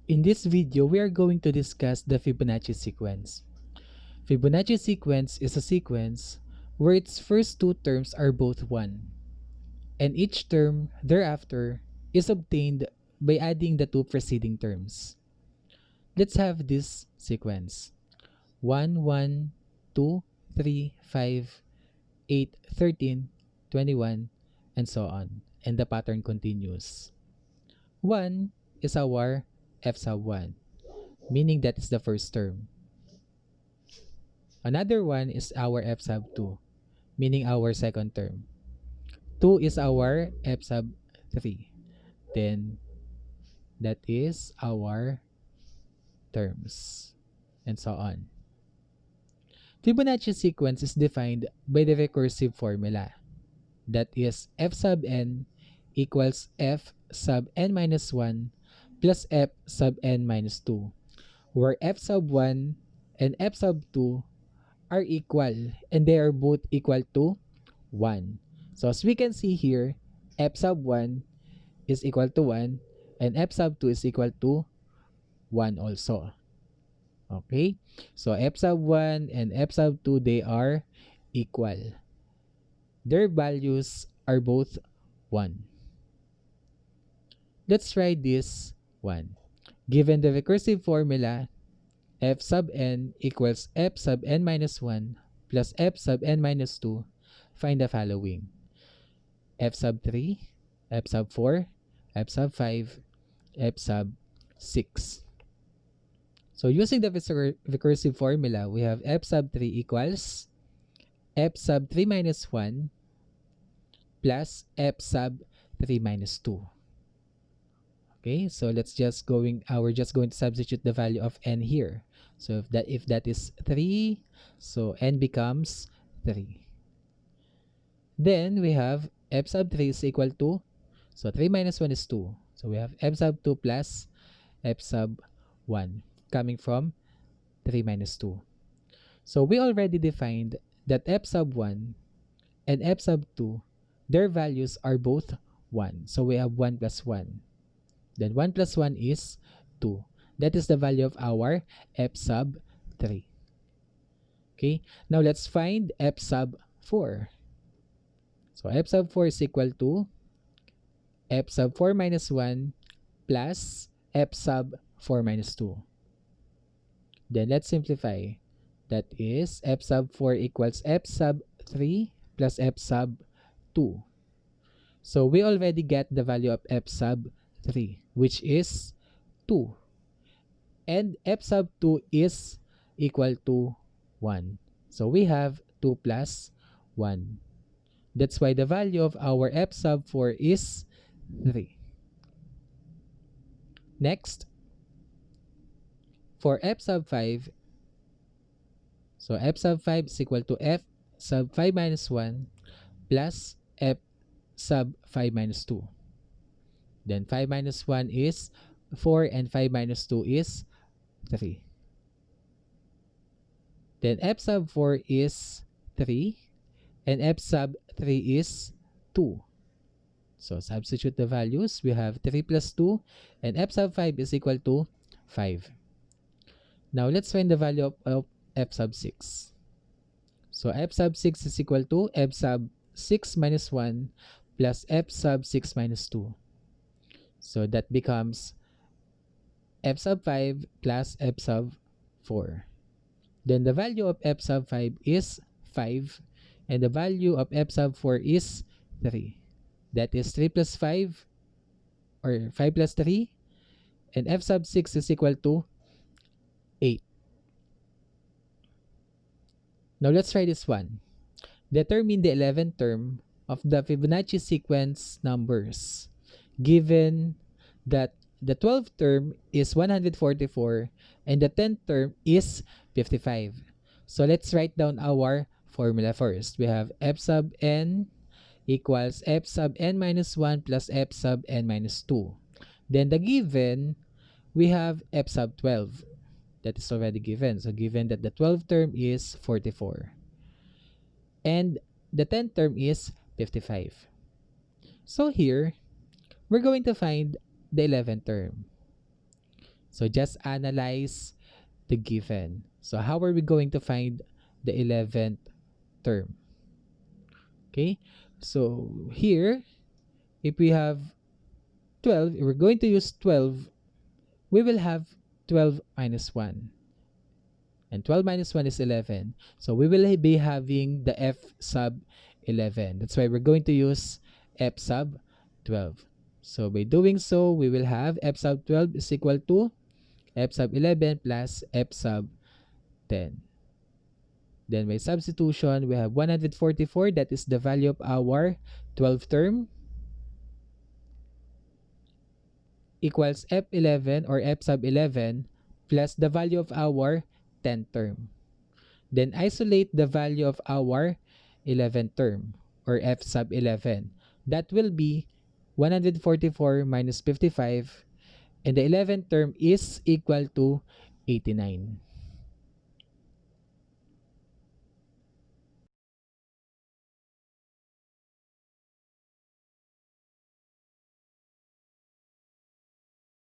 In this video, we are going to discuss the Fibonacci sequence. Fibonacci sequence is a sequence where its first two terms are both 1, and each term thereafter is obtained by adding the two preceding terms. Let's have this sequence: 1, 1, 2, 3, 5, 8, 13, 21, and so on. And the pattern continues. 1 is our f sub 1, meaning that is the first term. Another one is our f sub 2, meaning our second term. 2 is our f sub 3. Then that is our terms, and so on. Fibonacci sequence is defined by the recursive formula. That is f sub n equals f sub n minus 1 plus f sub n minus 2, where f sub 1 and f sub 2 are equal and they are both equal to 1. So as we can see here, f sub 1 is equal to 1 and f sub 2 is equal to 1 also. Okay? So f sub 1 and f sub 2, they are equal. Their values are both 1. Let's try this one. Given the recursive formula, f sub n equals f sub n minus 1 plus f sub n minus 2, find the following: f sub 3, f sub 4, f sub 5, f sub 6. So using the recursive formula, we have f sub 3 equals f sub 3 minus 1 plus f sub 3 minus 2. Okay, so we're just going to substitute the value of n here. So if that is 3, so n becomes 3. Then we have f sub 3 is equal to, so 3 minus 1 is 2. So we have f sub 2 plus f sub 1 coming from 3 minus 2. So we already defined that f sub 1 and f sub 2, their values are both 1. So we have 1 plus 1. Then 1 plus 1 is 2. That is the value of our f sub 3. Okay, now let's find f sub 4. So f sub 4 is equal to f sub 4 minus 1 plus f sub 4 minus 2. Then let's simplify. That is f sub 4 equals f sub 3 plus f sub 2. So we already get the value of f sub 3, which is 2. And f sub 2 is equal to 1. So we have 2 plus 1. That's why the value of our f sub 4 is 3. Next, for f sub 5, so f sub 5 is equal to f sub 5 minus 1 plus f sub 5 minus 2. Then 5 minus 1 is 4 and 5 minus 2 is 3. Then f sub 4 is 3 and f sub 3 is 2. So substitute the values. We have 3 plus 2 and f sub 5 is equal to 5. Now let's find the value of f sub 6. So f sub 6 is equal to f sub 6 minus 1 plus f sub 6 minus 2. So that becomes f sub 5 plus f sub 4. Then the value of f sub 5 is 5 and the value of f sub 4 is 3. That is 3 plus 5 or 5 plus 3, and f sub 6 is equal to 8. Now let's try this one. Determine the 11th term of the Fibonacci sequence numbers, given that the 12th term is 144 and the 10th term is 55. So let's write down our formula first. We have f sub n equals f sub n minus 1 plus f sub n minus 2. Then the given, we have f sub 12. That is already given. So given that the 12th term is 44 and the 10th term is 55. So here, we're going to find the 11th term. So just analyze the given. So how are we going to find the 11th term? Okay, so here, if we have 12, if we're going to use 12, we will have 12 minus 1. And 12 minus 1 is 11. So we will be having the f sub 11. That's why we're going to use f sub 12. So by doing so, we will have f sub 12 is equal to f sub 11 plus f sub 10. Then by substitution, we have 144. That is the value of our 12th term, equals f11 or f sub 11 plus the value of our 10th term. Then isolate the value of our 11th term or f sub 11. That will be 144 minus 55, and the 11th term is equal to 89.